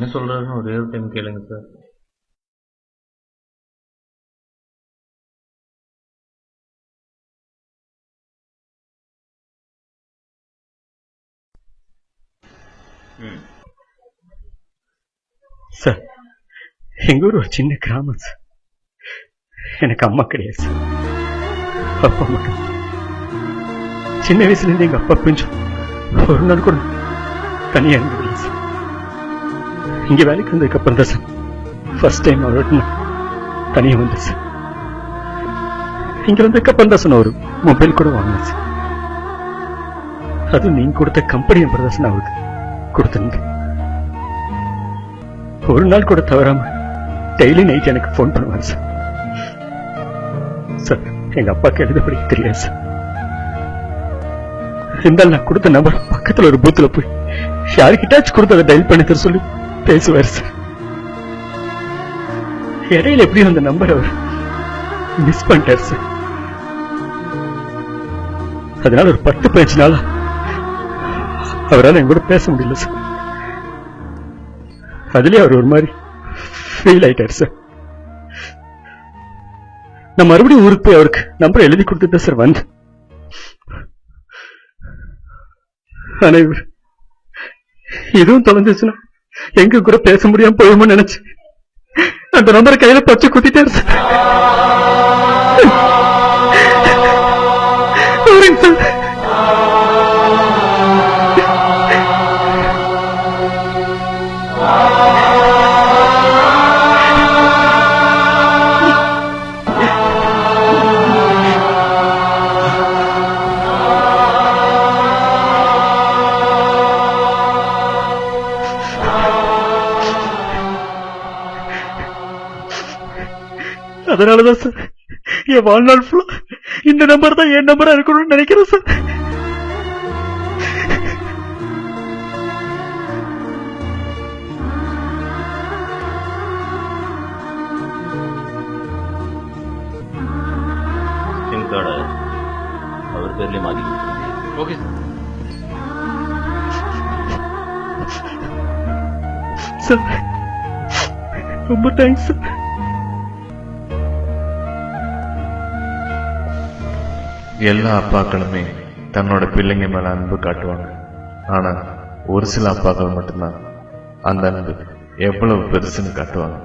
என்ன சொல்றாருன்னு ஒரே ஒரு டைம் கேளுங்க சார். சார், எங்க ஊர் ஒரு சின்ன கிராமம் சார். எனக்கு அம்மா கிடையாது சார், அப்பா மட்டும். சின்ன வயசுல இருந்து எங்க அப்பா கொஞ்சம் ஒரு நாள் கூட தனியா இருந்ததில்லை சார். இங்க வேலைக்கு வந்ததுக்கு அப்புறம் தான் சார் ஃபர்ஸ்ட் டைம் அவரோட நான் தனியா வந்தேன் சார். இங்க வந்ததுக்கு அப்புறம் தான் சார் ஒரு மொபைல் கூட வாங்கினேன் சார். அதுவும் நீங்க கொடுத்த கம்பெனி நம்பர் தான் சார் நான் அவருக்கு கொடுத்துருந்தேன். ஒரு நாள் கூட தவறாம டெய்லி நைட் எனக்கு போன் பண்ணுவாங்க சார். சார், எங்க அப்பாவுக்கு எழுத படிக்க தெரியாது சார். இருந்தாலும் நான் கொடுத்த நம்பர் பக்கத்துல ஒரு பூத்துல போய் யாருக்கிட்டாச்சும் கொடுத்து அதை டயல் பண்ணி தர சொல்லி பேசுவார் சார். இடையில எப்படியும் அந்த நம்பர் அவர் மிஸ் பண்ணிட்டார் சார். அதனால ஒரு 10-15 நாளா அவரால் என் கூட பேச முடியல சார். அதுலயே அவர் ஒரு மாதிரி ஃபீல் ஆயிட்டார் சார். நான் மறுபடியும் ஊருக்கு போய் அவருக்கு நம்பர் எழுதி கொடுத்துட்டேன் சார் வந்து. ஆனா இவர் எதுவும் தொலைஞ்சிச்சுன்னா எங்க கூட பேச முடியாம போயுமோ நினைச்சு அந்த நம்பரை கையில பச்சை குத்திட்டாரு சார். அதனாலதான் சார் என் வாழ்நாள் ஃபுல்லா இந்த நம்பர் தான் என் நம்பரா இருக்கணும்னு நினைக்கிறேன் சார். சிம் கார்டை அவர் பேர்லயே மாத்தி. ஓகே சார், ரொம்ப தேங்க்ஸ் சார். எல்லா அப்பாக்களுமே தன்னோட பிள்ளைங்க மேல அன்பு காட்டுவாங்க. ஆனா ஒரு சில அப்பாக்கள் மட்டும்தான் அந்த அன்பு எவ்வளவு பெருசுன்னு காட்டுவாங்க.